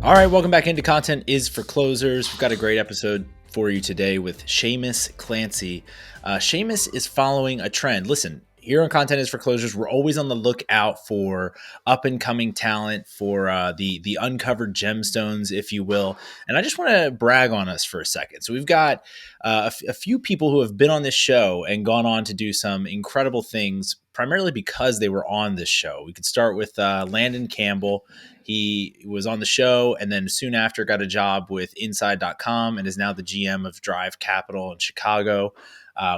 All right, welcome back into Content is for Closers. We've got a great episode for you today with Shamus Clancy. Shamus is following a trend. Listen, here on Content is for Closers, we're always on the lookout for up-and-coming talent, for the uncovered gemstones, if you will. And I just want to brag on us for a second. So we've got a few people who have been on this show and gone on to do some incredible things, primarily because they were on this show. We could start with Landon Campbell. He was on the show and then soon after got a job with Inside.com and is now the GM of Drive Capital in Chicago.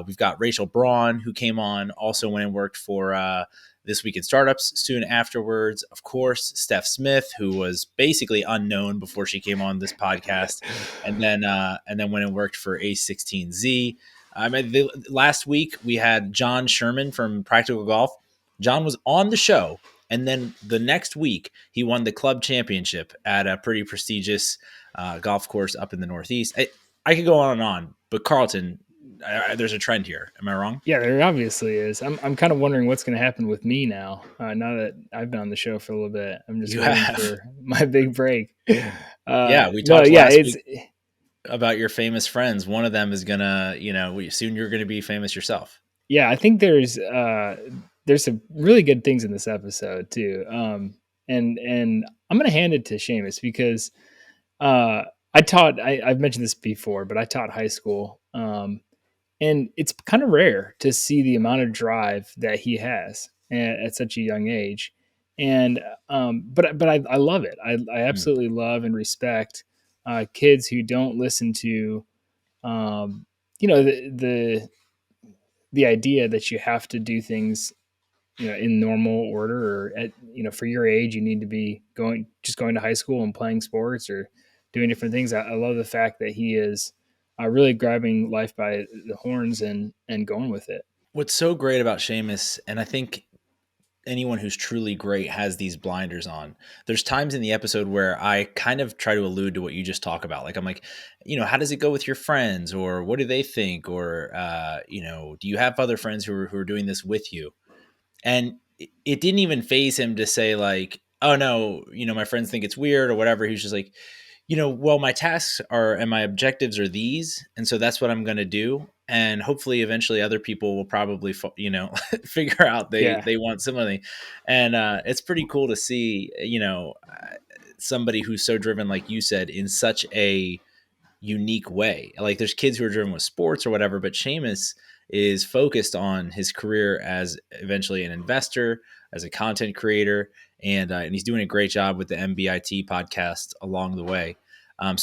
We've got Rachel Braun, who came on, also went and worked for This Week in Startups soon afterwards. Of course, Steph Smith, who was basically unknown before she came on this podcast, and then went and worked for A16Z. Last week, we had John Sherman from Practical Golf. John was on the show. And then the next week, he won the club championship at a pretty prestigious golf course up in the Northeast. I could go on and on, but Carlton, there's a trend here. Am I wrong? Yeah, there obviously is. I'm kind of wondering what's going to happen with me now. Now that I've been on the show for a little bit, I'm just waiting for my big break. We talked last week about your famous friends. One of them is gonna, soon you're going to be famous yourself. Yeah, I think there's some really good things in this episode too. And I'm going to hand it to Shamus because I've mentioned this before, but I taught high school. And it's kind of rare to see the amount of drive that he has at such a young age. And but I love it. I absolutely love and respect kids who don't listen to the idea that you have to do things in normal order, or for your age you need to be going to high school and playing sports or doing different things. I love the fact that he is really grabbing life by the horns and going with it. What's so great about Shamus, and I think anyone who's truly great has these blinders on. There's times in the episode where I kind of try to allude to what you just talk about. Like, I'm like, how does it go with your friends, or what do they think? Or, do you have other friends who are doing this with you? And it didn't even faze him to say like, oh no, my friends think it's weird or whatever. He was just like, well, my tasks and my objectives are these. And so that's what I'm going to do. And hopefully eventually other people will probably, figure out they want something. And it's pretty cool to see, somebody who's so driven, like you said, in such a unique way. Like there's kids who are driven with sports or whatever, but Shamus is focused on his career as eventually an investor, as a content creator, and he's doing a great job with the MBIT podcast along the way.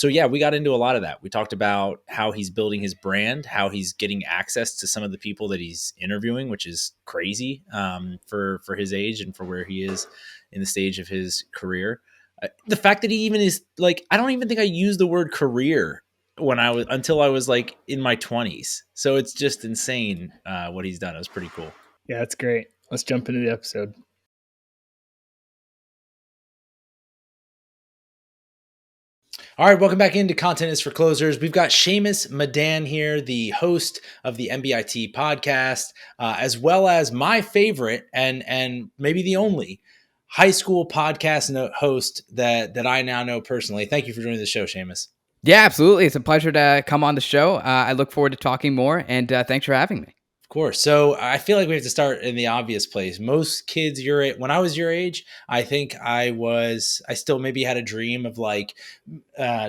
We got into a lot of that. We talked about how he's building his brand, how he's getting access to some of the people that he's interviewing, which is crazy for his age and for where he is in the stage of his career. The fact that he even is like, I don't even think I used the word career until I was like in my 20s. So it's just insane what he's done. It was pretty cool. Yeah, that's great. Let's jump into the episode. All right, welcome back into Content is for Closers. We've got Shamus Madan here, the host of the MBIT Podcast, as well as my favorite and maybe the only high school podcast host that I now know personally. Thank you for joining the show, Shamus. Yeah, absolutely. It's a pleasure to come on the show. I look forward to talking more, and thanks for having me. Of course. So I feel like we have to start in the obvious place. Most kids when I was your age, I think I still maybe had a dream of like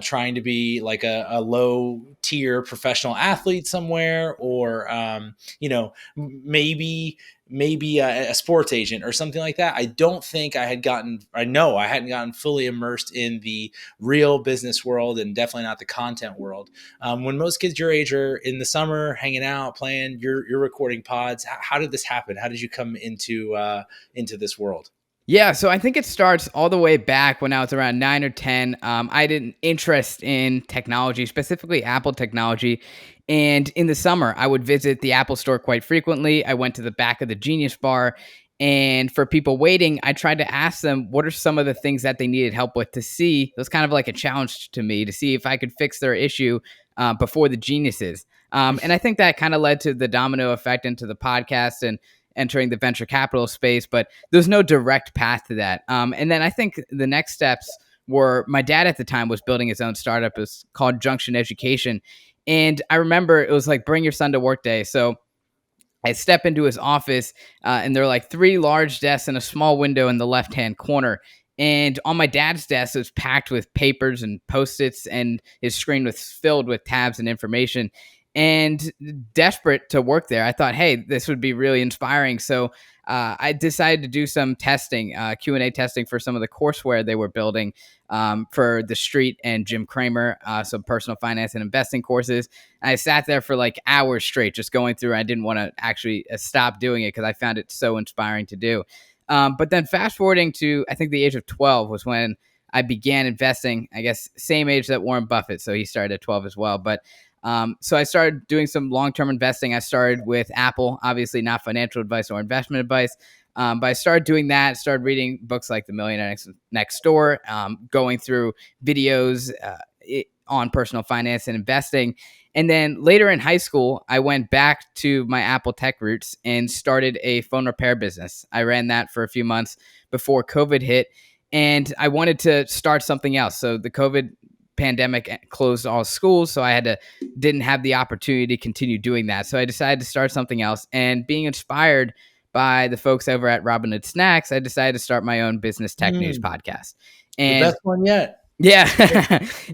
trying to be like a low tier professional athlete somewhere, or maybe a sports agent or something like that. I don't think I hadn't gotten fully immersed in the real business world, and definitely not the content world. When most kids your age are in the summer hanging out, playing, you're recording pods. How did this happen? How did you come into this world? Yeah, so I think it starts all the way back when I was around 9 or 10. I had an interest in technology, specifically Apple technology. And in the summer, I would visit the Apple store quite frequently. I went to the back of the Genius Bar. And for people waiting, I tried to ask them what are some of the things that they needed help with to see. It was kind of like a challenge to me to see if I could fix their issue before the geniuses. And I think that kind of led to the domino effect into the podcast and entering the venture capital space. But there's no direct path to that. And then I think the next steps were my dad at the time was building his own startup. It was called Junction Education. And I remember it was like, bring your son to work day. So I step into his office, and there are like 3 large desks and a small window in the left-hand corner. And on my dad's desk, it was packed with papers and Post-its, and his screen was filled with tabs and information. And desperate to work there, I thought, hey, this would be really inspiring. So I decided to do some testing, Q&A testing for some of the courseware they were building for the Street and Jim Cramer, some personal finance and investing courses. I sat there for like hours straight just going through. I didn't want to actually stop doing it because I found it so inspiring to do. But then fast forwarding to, I think, the age of 12 was when I began investing, I guess, same age that Warren Buffett. So he started at 12 as well. But so I started doing some long-term investing. I started with Apple, obviously not financial advice or investment advice. But I started doing that, started reading books like The Millionaire Next Door, going through videos on personal finance and investing. And then later in high school, I went back to my Apple tech roots and started a phone repair business. I ran that for a few months before COVID hit, and I wanted to start something else. So the COVID pandemic closed all schools, so I didn't have the opportunity to continue doing that. So I decided to start something else, and being inspired by the folks over at Robin Hood Snacks, I decided to start my own business tech news podcast. And the best one yet. Yeah.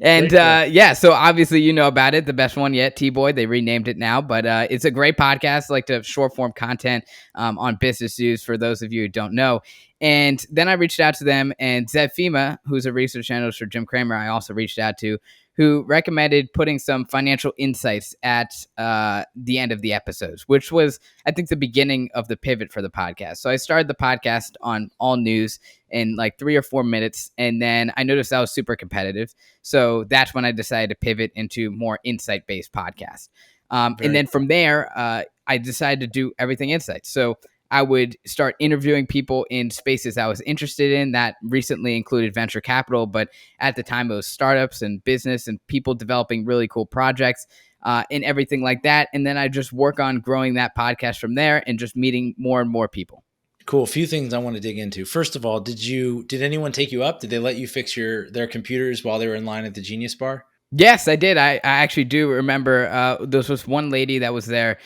And so obviously you know about it, the best one yet, T-Boy. They renamed it now, but it's a great podcast. I like to have short form content on business news for those of you who don't know. And then I reached out to them, and Zev Fema, who's a research analyst for Jim Cramer, I also reached out to, who recommended putting some financial insights at the end of the episodes, which was, I think, the beginning of the pivot for the podcast. So I started the podcast on all news in like 3 or 4 minutes, and then I noticed that was super competitive. So that's when I decided to pivot into more insight-based podcast. And then from there, I decided to do everything insights. So I would start interviewing people in spaces I was interested in. That recently included venture capital, but at the time it was startups and business and people developing really cool projects and everything like that. And then I just work on growing that podcast from there and just meeting more and more people. Cool. A few things I want to dig into. First of all, did anyone take you up? Did they let you fix their computers while they were in line at the Genius Bar? Yes, I did. I actually do remember there was one lady that was there.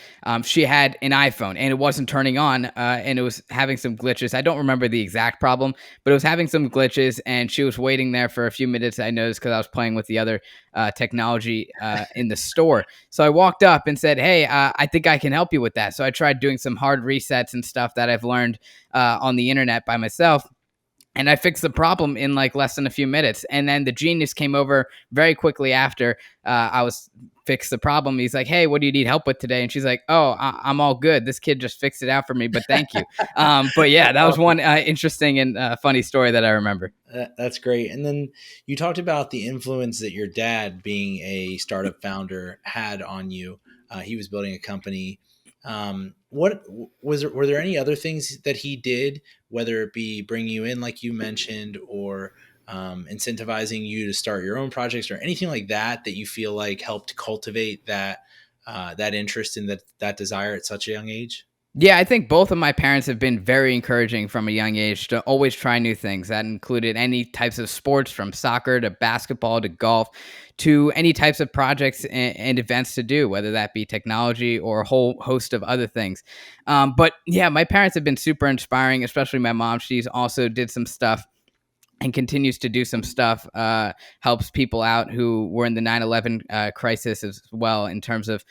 She had an iPhone and it wasn't turning on and it was having some glitches. I don't remember the exact problem, but it was having some glitches and she was waiting there for a few minutes. I noticed because I was playing with the other technology in the store. So I walked up and said, hey, I think I can help you with that. So I tried doing some hard resets and stuff that I've learned on the internet by myself. And I fixed the problem in like less than a few minutes. And then the genius came over very quickly after I was fixed the problem. He's like, hey, what do you need help with today? And she's like, oh, I'm all good. This kid just fixed it out for me, but thank you. But yeah, that was one interesting and funny story that I remember. That's great. And then you talked about the influence that your dad, being a startup founder, had on you. He was building a company. Were there any other things that he did, whether it be bringing you in, like you mentioned, or incentivizing you to start your own projects or anything like that you feel like helped cultivate that interest in that desire at such a young age? Yeah, I think both of my parents have been very encouraging from a young age to always try new things. That included any types of sports, from soccer to basketball to golf, to any types of projects and events to do, whether that be technology or a whole host of other things. But yeah, my parents have been super inspiring, especially my mom. She's also did some stuff and continues to do some stuff, helps people out who were in the 9/11 crisis as well in terms of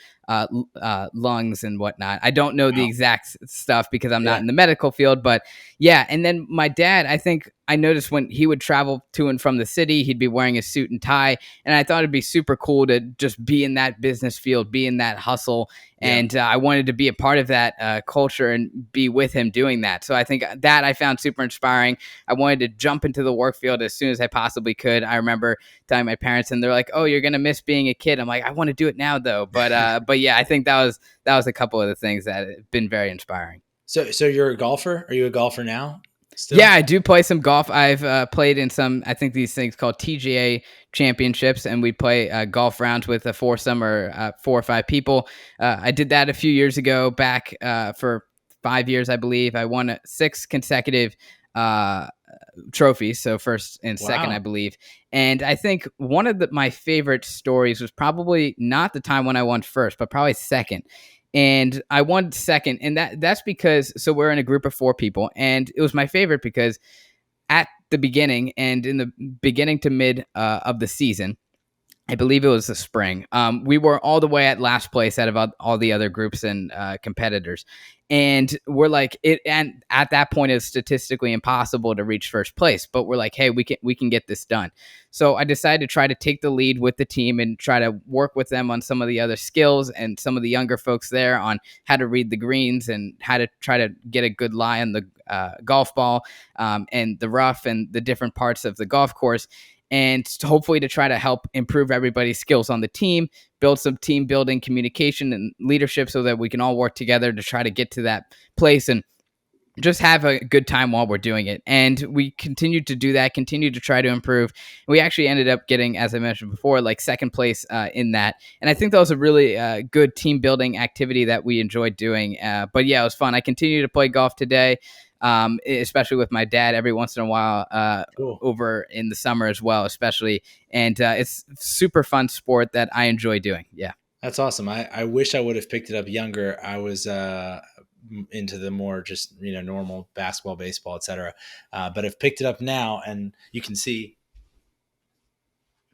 lungs and whatnot. I don't know the exact stuff because I'm not in the medical field, but yeah. And then my dad, I think I noticed when he would travel to and from the city, he'd be wearing a suit and tie. And I thought it'd be super cool to just be in that business field, be in that hustle. And I wanted to be a part of that culture and be with him doing that. So I think that I found super inspiring. I wanted to jump into the work field as soon as I possibly could. I remember telling my parents, and they're like, "Oh, you're gonna miss being a kid." I'm like, "I want to do it now, though." But yeah, I think that was a couple of the things that have been very inspiring. So you're a golfer? Are you a golfer now? Still? Yeah, I do play some golf. I've played in some, I think these things called TGA championships, and we play golf rounds with a foursome or 4 or 5 people. I did that a few years ago, back for 5 years, I believe. I won 6 consecutive trophies, so first and second, Wow. I believe. And I think one of my favorite stories was probably not the time when I won first, but probably second. And I won second, and that's because so we're in a group of 4 people, and it was my favorite because at the beginning and in the beginning to mid of the season, I believe it was the spring. We were all the way at last place out of all the other groups and competitors, and we're like it. And at that point, it's statistically impossible to reach first place. But we're like, hey, we can get this done. So I decided to try to take the lead with the team and try to work with them on some of the other skills and some of the younger folks there on how to read the greens and how to try to get a good lie on the golf ball and the rough and the different parts of the golf course, and hopefully to try to help improve everybody's skills on the team, build some team building, communication, and leadership so that we can all work together to try to get to that place and just have a good time while we're doing it. And we continued to do that, continued to try to improve. We actually ended up getting, as I mentioned before, like second place in that. And I think that was a really good team building activity that we enjoyed doing. But yeah, it was fun. I continue to play golf today. Especially with my dad every once in a while Cool. over in the summer as well, especially. And it's super fun sport that I enjoy doing. Yeah. That's awesome. I wish I would have picked it up younger. I was into the more just, normal basketball, baseball, etc. But I've picked it up now, and you can see,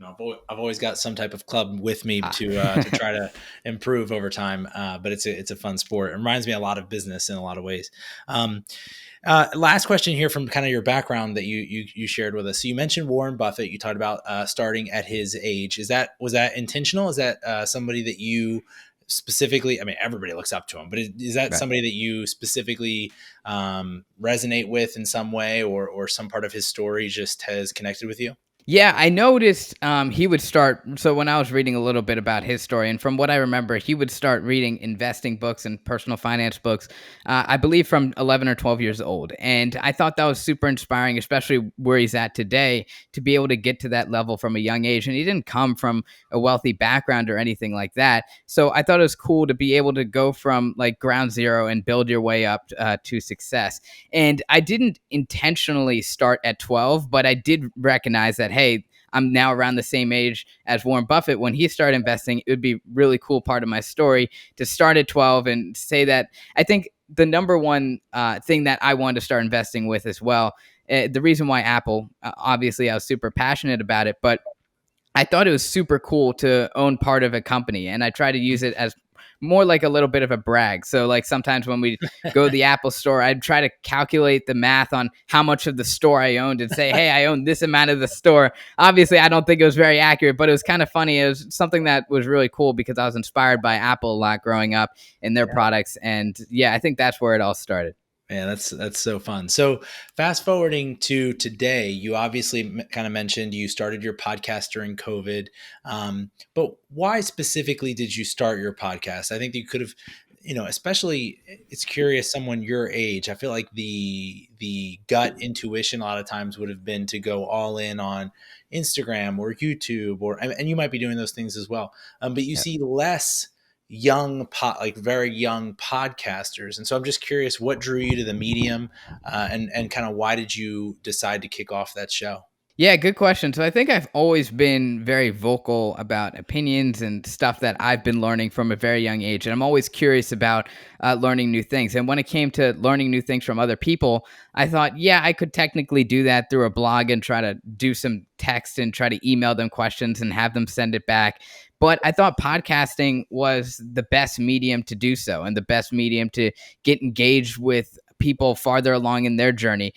I've always got some type of club with me to try to improve over time. But it's a fun sport. It reminds me a lot of business in a lot of ways. Last question here from kind of your background that you shared with us. So you mentioned Warren Buffett. You talked about starting at his age. Was that intentional? Is that somebody that you specifically? I mean, everybody looks up to him, but is that Right. somebody that you specifically resonate with in some way, or some part of his story just has connected with you? Yeah, I noticed he would start. So when I was reading a little bit about his story, and from what I remember, he would start reading investing books and personal finance books, I believe from 11 or 12 years old. And I thought that was super inspiring, especially where he's at today, to be able to get to that level from a young age. And he didn't come from a wealthy background or anything like that. So I thought it was cool to be able to go from like ground zero and build your way up to success. And I didn't intentionally start at 12, but I did recognize that, hey, I'm now around the same age as Warren Buffett. When he started investing, it would be really cool part of my story to start at 12 and say that. I think the number one thing that I wanted to start investing with as well, the reason why Apple, obviously I was super passionate about it, but I thought it was super cool to own part of a company, and I try to use it as more like a little bit of a brag. So like sometimes when we go to the Apple store, I'd try to calculate the math on how much of the store I owned and say, hey, I own this amount of the store. Obviously, I don't think it was very accurate, but it was kind of funny. It was something that was really cool because I was inspired by Apple a lot growing up and their products. And yeah, I think that's where it all started. Yeah, that's so fun. So fast forwarding to today, you obviously kind of mentioned you started your podcast during COVID, but why specifically did you start your podcast? I think you could have, especially it's curious, someone your age. I feel like the gut intuition a lot of times would have been to go all in on Instagram or YouTube, and you might be doing those things as well. But you Yeah. see less like very young podcasters. And so I'm just curious, what drew you to the medium, and kind of why did you decide to kick off that show? Yeah, good question. So I think I've always been very vocal about opinions and stuff that I've been learning from a very young age. And I'm always curious about learning new things. And when it came to learning new things from other people, I thought, yeah, I could technically do that through a blog and try to do some text and try to email them questions and have them send it back. But I thought podcasting was the best medium to do so and the best medium to get engaged with people farther along in their journey.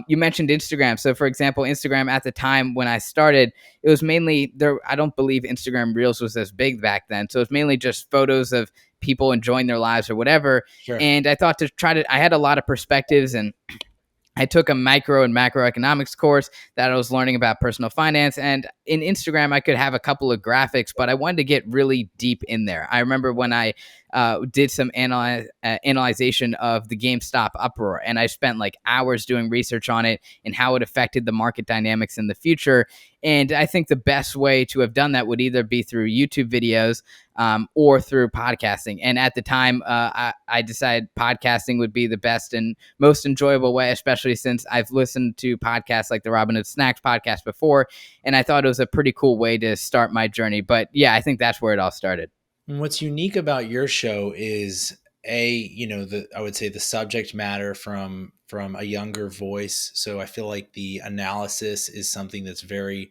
You mentioned Instagram. So, for example, Instagram at the time when I started, it was mainly there. I don't believe Instagram Reels was as big back then. So, it was mainly just photos of people enjoying their lives or whatever. Sure. And I thought I had a lot of perspectives, and I took a micro and macroeconomics course that I was learning about personal finance. And in Instagram, I could have a couple of graphics, but I wanted to get really deep in there. I remember when I did some analyzation of the GameStop uproar, and I spent like hours doing research on it and how it affected the market dynamics in the future. And I think the best way to have done that would either be through YouTube videos or through podcasting. And at the time, I decided podcasting would be the best and most enjoyable way, especially since I've listened to podcasts like the Robin Hood Snacks podcast before. And I thought it was a pretty cool way to start my journey. But yeah, I think that's where it all started. And what's unique about your show is I would say the subject matter from a younger voice. So I feel like the analysis is something that's very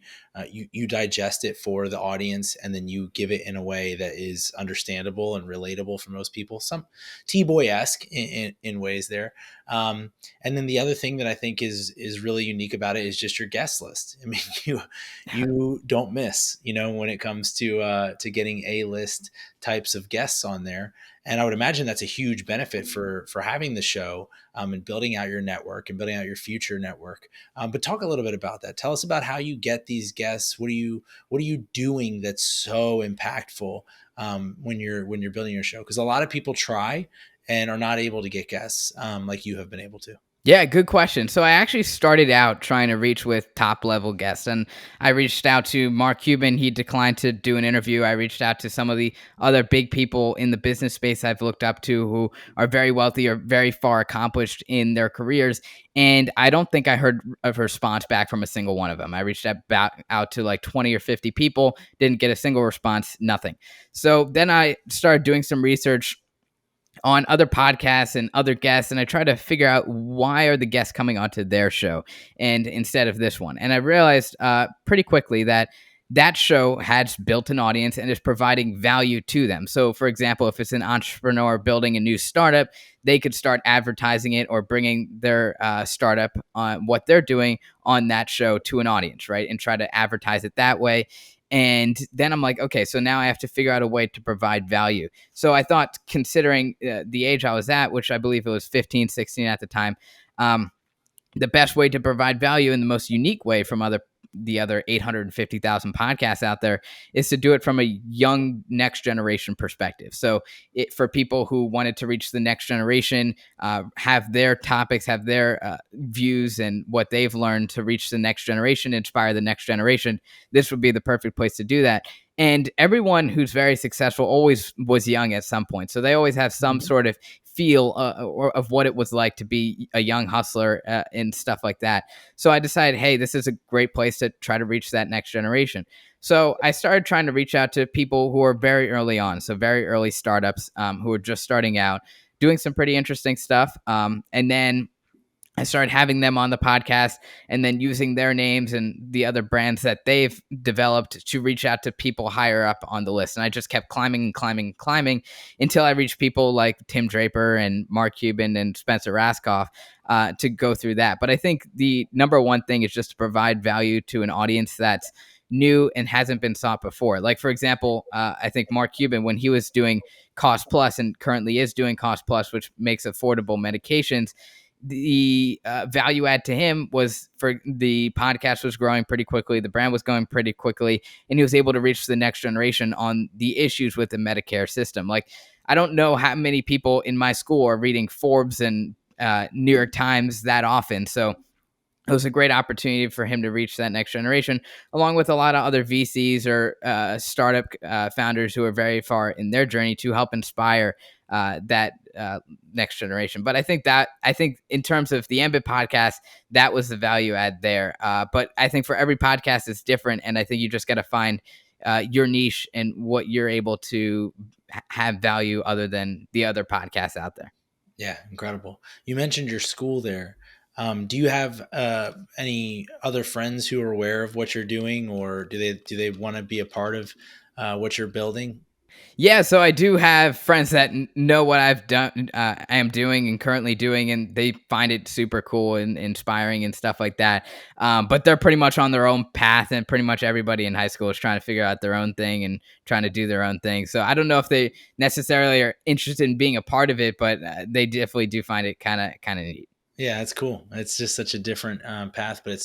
you digest it for the audience, and then you give it in a way that is understandable and relatable for most people. Some T-Boy-esque in ways there. And then the other thing that I think is really unique about it is just your guest list. I mean, you don't miss, when it comes to getting A-list types of guests on there. And I would imagine that's a huge benefit for having the show and building out your network and building out your future network. But talk a little bit about that. Tell us about how you get these guests. What are you doing that's so impactful when you're building your show? Because a lot of people try and are not able to get guests like you have been able to. Yeah, good question. So I actually started out trying to reach with top level guests, and I reached out to Mark Cuban. He declined to do an interview. I reached out to some of the other big people in the business space I've looked up to who are very wealthy or very far accomplished in their careers. And I don't think I heard a response back from a single one of them. I reached out to like 20 or 50 people, didn't get a single response, nothing. So then I started doing some research on other podcasts and other guests, and I try to figure out why are the guests coming onto their show and instead of this one. And I realized pretty quickly that show has built an audience and is providing value to them. So, for example, if it's an entrepreneur building a new startup, they could start advertising it or bringing their startup on what they're doing on that show to an audience, right? And try to advertise it that way. And then I'm like, okay, so now I have to figure out a way to provide value. So I thought, considering the age I was at, which I believe it was 15, 16 at the time, the best way to provide value in the most unique way from the other 850,000 podcasts out there is to do it from a young next generation perspective. So for people who wanted to reach the next generation, have their topics, have their views and what they've learned to reach the next generation, inspire the next generation, this would be the perfect place to do that. And everyone who's very successful always was young at some point. So they always have some sort of feel or of what it was like to be a young hustler and stuff like that. So I decided, hey, this is a great place to try to reach that next generation. So I started trying to reach out to people who are very early on, so very early startups who are just starting out, doing some pretty interesting stuff. And then I started having them on the podcast and then using their names and the other brands that they've developed to reach out to people higher up on the list. And I just kept climbing and climbing and climbing until I reached people like Tim Draper and Mark Cuban and Spencer Raskoff to go through that. But I think the number one thing is just to provide value to an audience that's new and hasn't been sought before. Like, for example, I think Mark Cuban, when he was doing Cost Plus and currently is doing Cost Plus, which makes affordable medications, the value add to him was for the podcast was growing pretty quickly. The brand was going pretty quickly, and he was able to reach the next generation on the issues with the Medicare system. Like, I don't know how many people in my school are reading Forbes and New York Times that often. So it was a great opportunity for him to reach that next generation, along with a lot of other VCs or startup founders who are very far in their journey to help inspire that next generation. But I think in terms of the MBIT podcast, that was the value add there. But I think for every podcast, it's different. And I think you just got to find your niche and what you're able to have value other than the other podcasts out there. Yeah, incredible. You mentioned your school there. Do you have any other friends who are aware of what you're doing, or do they want to be a part of what you're building? Yeah, so I do have friends that know what I've done, I am doing and currently doing, and they find it super cool and inspiring and stuff like that. But they're pretty much on their own path, and pretty much everybody in high school is trying to figure out their own thing and trying to do their own thing. So I don't know if they necessarily are interested in being a part of it, but they definitely do find it kind of neat. Yeah, it's cool. It's just such a different path, but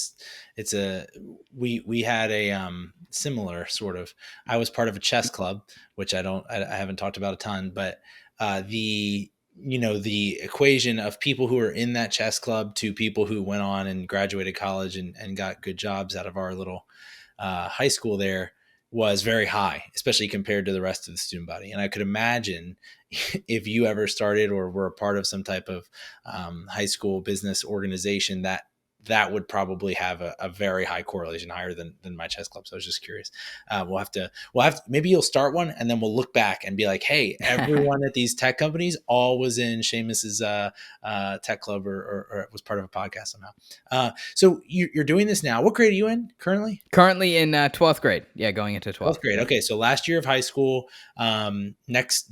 we had a similar sort of. I was part of a chess club, which I haven't talked about a ton, but the the equation of people who are in that chess club to people who went on and graduated college and got good jobs out of our little high school there was very high, especially compared to the rest of the student body. And I could imagine if you ever started or were a part of some type of high school business organization, that would probably have a very high correlation, higher than my chess club. So I was just curious. We'll have to, maybe you'll start one and then we'll look back and be like, hey, everyone at these tech companies all was in Shamus's tech club or was part of a podcast somehow. So you're doing this now. What grade are you in currently? Currently in 12th grade. Yeah, going into 12th grade. Okay, so last year of high school. Next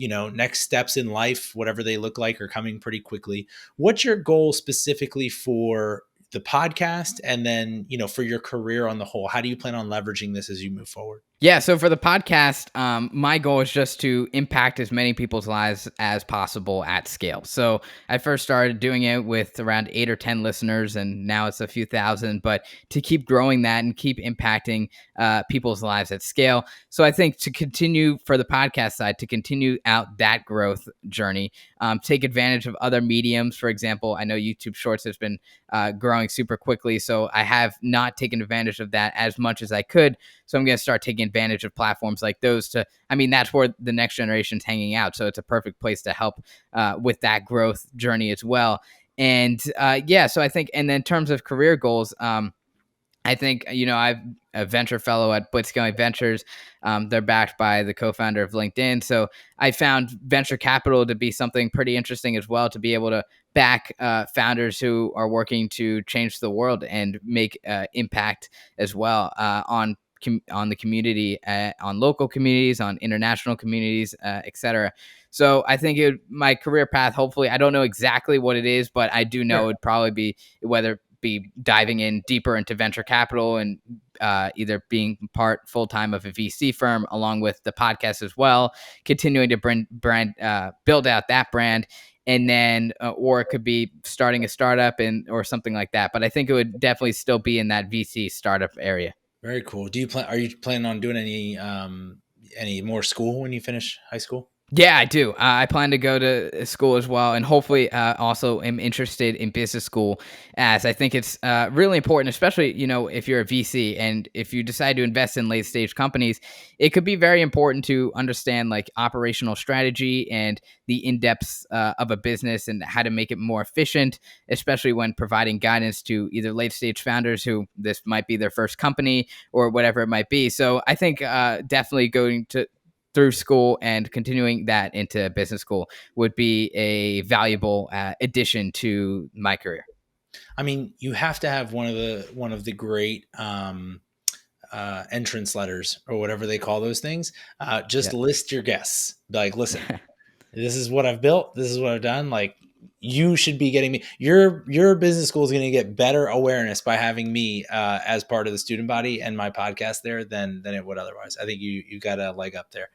steps in life, whatever they look like, are coming pretty quickly. What's your goal specifically for the podcast, and then for your career on the whole? How do you plan on leveraging this as you move forward? Yeah, so for the podcast, my goal is just to impact as many people's lives as possible at scale. So I first started doing it with around 8 or 10 listeners, and now it's a few thousand, but to keep growing that and keep impacting people's lives at scale. So I think to continue for the podcast side, to continue out that growth journey, take advantage of other mediums. For example, I know YouTube Shorts has been growing super quickly, so I have not taken advantage of that as much as I could. So I'm going to start taking advantage of platforms like those that's where the next generation's hanging out. So it's a perfect place to help with that growth journey as well. And so I think, and then in terms of career goals, I think, I'm a venture fellow at Blitzscaling Ventures. They're backed by the co-founder of LinkedIn. So I found venture capital to be something pretty interesting as well, to be able to back founders who are working to change the world and make impact as well on the community, on local communities, on international communities, etc. So I think my career path, hopefully, I don't know exactly what it is, but I do know it'd probably be be diving in deeper into venture capital and either being part full-time of a VC firm, along with the podcast as well, continuing to build out that brand. And then, or it could be starting a startup or something like that. But I think it would definitely still be in that VC startup area. Very cool. Are you planning on doing any more school when you finish high school? Yeah, I do. I plan to go to school as well, and hopefully also am interested in business school, as I think it's really important, especially, if you're a VC and if you decide to invest in late stage companies, it could be very important to understand like operational strategy and the in-depths of a business and how to make it more efficient, especially when providing guidance to either late stage founders who this might be their first company or whatever it might be. So I think definitely going through school and continuing that into business school would be a valuable addition to my career. I mean, you have to have one of the great entrance letters or whatever they call those things. List your guests. Like, listen, this is what I've built. This is what I've done. Like, you should be getting me. Your business school is going to get better awareness by having me as part of the student body and my podcast there than it would otherwise. I think you got a leg up there.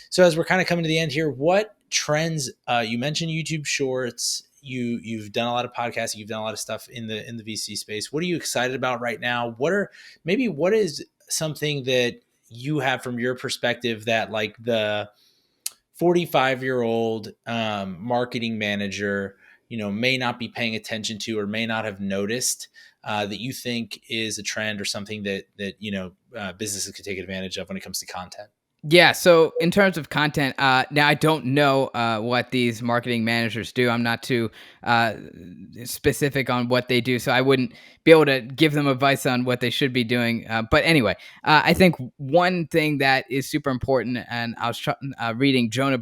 So as we're kind of coming to the end here, what trends? You mentioned YouTube Shorts. You've done a lot of podcasts. You've done a lot of stuff in the VC space. What are you excited about right now? What is something that you have from your perspective that like the 45-year-old marketing manager, may not be paying attention to or may not have noticed that you think is a trend or something that businesses could take advantage of when it comes to content? Yeah. So in terms of content, now I don't know what these marketing managers do. I'm not too specific on what they do, so I wouldn't be able to give them advice on what they should be doing. But anyway, I think one thing that is super important, and I was reading Jonah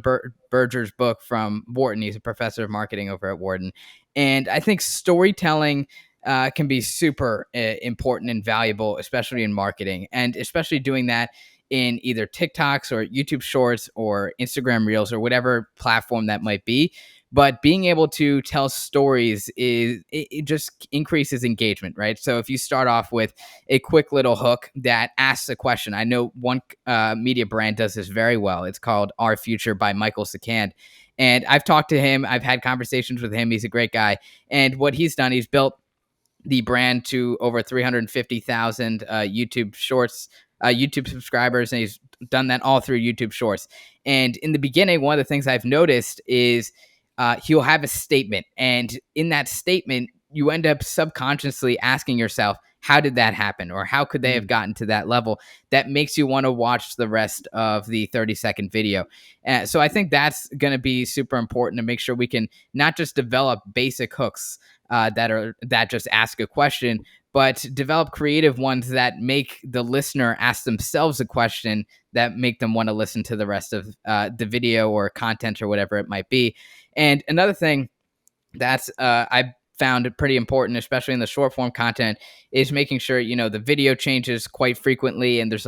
Berger's book from Wharton. He's a professor of marketing over at Wharton. And I think storytelling can be super important and valuable, especially in marketing, and especially doing that in either TikToks or YouTube Shorts or Instagram Reels or whatever platform that might be. But being able to tell stories it just increases engagement, right? So if you start off with a quick little hook that asks a question, I know one media brand does this very well. It's called Our Future by Michael Sakand. And I've talked to him. I've had conversations with him. He's a great guy. And what he's done, he's built the brand to over 350,000 YouTube Shorts, YouTube subscribers, and he's done that all through YouTube Shorts. And in the beginning, one of the things I've noticed is he'll have a statement, and in that statement, you end up subconsciously asking yourself, how did that happen? Or how could they have gotten to that level? That makes you want to watch the rest of the 30-second video. So I think that's going to be super important to make sure we can not just develop basic hooks that just ask a question, but develop creative ones that make the listener ask themselves a question that make them want to listen to the rest of the video or content or whatever it might be. And another thing that's I found it pretty important, especially in the short form content, is making sure, the video changes quite frequently and there's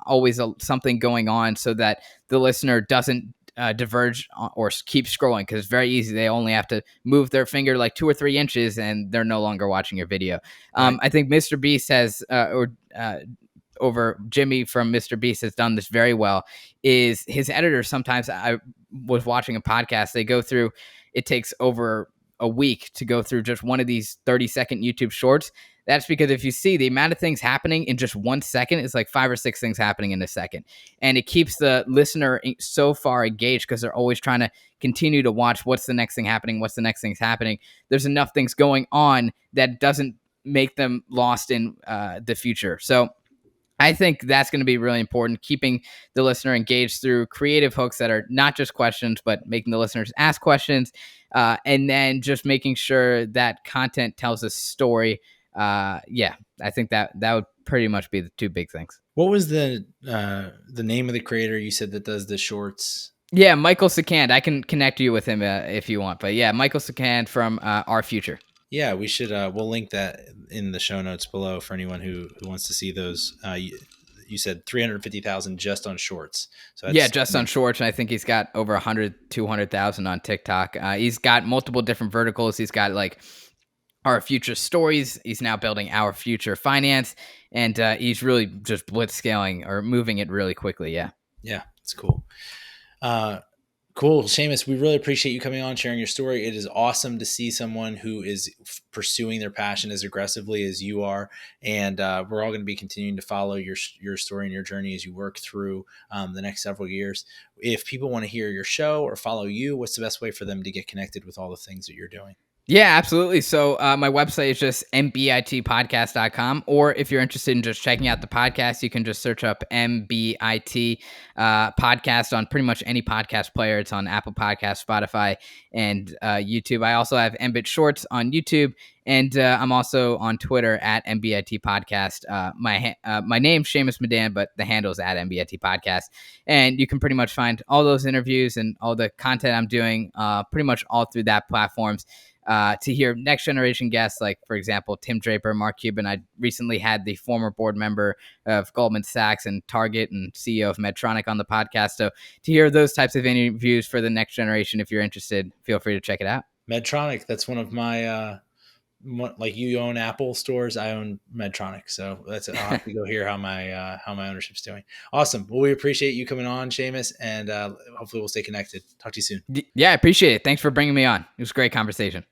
always something going on so that the listener doesn't diverge or keep scrolling, because it's very easy. They only have to move their finger like 2 or 3 inches and they're no longer watching your video. Right. I think Mr. Beast has over Jimmy from Mr. Beast has done this very well. Is his editor, sometimes I was watching a podcast, they go through, it takes over a week to go through just one of these 30-second YouTube shorts. That's because if you see the amount of things happening in just 1 second, it's like 5 or 6 things happening in a second. And it keeps the listener so far engaged because they're always trying to continue to watch what's the next thing happening, what's the next thing's happening. There's enough things going on that doesn't make them lost in the future. So I think that's going to be really important, keeping the listener engaged through creative hooks that are not just questions, but making the listeners ask questions, and then just making sure that content tells a story. I think that would pretty much be the 2 big things. What was the name of the creator you said that does the shorts? Yeah, Michael Sakand. I can connect you with him if you want. But yeah, Michael Sakand from Our Future. Yeah, we should. We'll link that in the show notes below for anyone who wants to see those. You said 350,000 just on shorts. So that's, just on shorts. And I think he's got over 200,000 on TikTok. He's got multiple different verticals. He's got like Our Future Stories. He's now building Our Future Finance. And he's really just blitz scaling or moving it really quickly. Yeah. Yeah, it's cool. Cool. Shamus, we really appreciate you coming on, sharing your story. It is awesome to see someone who is pursuing their passion as aggressively as you are. And we're all going to be continuing to follow your story and your journey as you work through the next several years. If people want to hear your show or follow you, what's the best way for them to get connected with all the things that you're doing? Yeah, absolutely. So my website is just mbitpodcast.com. Or if you're interested in just checking out the podcast, you can just search up MBIT Podcast on pretty much any podcast player. It's on Apple Podcasts, Spotify, and YouTube. I also have MBIT Shorts on YouTube. And I'm also on Twitter at MBIT Podcast. My name's Shamus Madan, but the handle is at MBIT Podcast. And you can pretty much find all those interviews and all the content I'm doing pretty much all through that platforms. To hear next generation guests, like, for example, Tim Draper, Mark Cuban. I recently had the former board member of Goldman Sachs and Target and CEO of Medtronic on the podcast. So to hear those types of interviews for the next generation, if you're interested, feel free to check it out. Medtronic, that's one of my... like you own Apple stores, I own Medtronic, so I'll have to go hear how my ownership's doing. Awesome. Well, we appreciate you coming on, Shamus, and hopefully we'll stay connected. Talk to you soon. Yeah, I appreciate it. Thanks for bringing me on. It was a great conversation.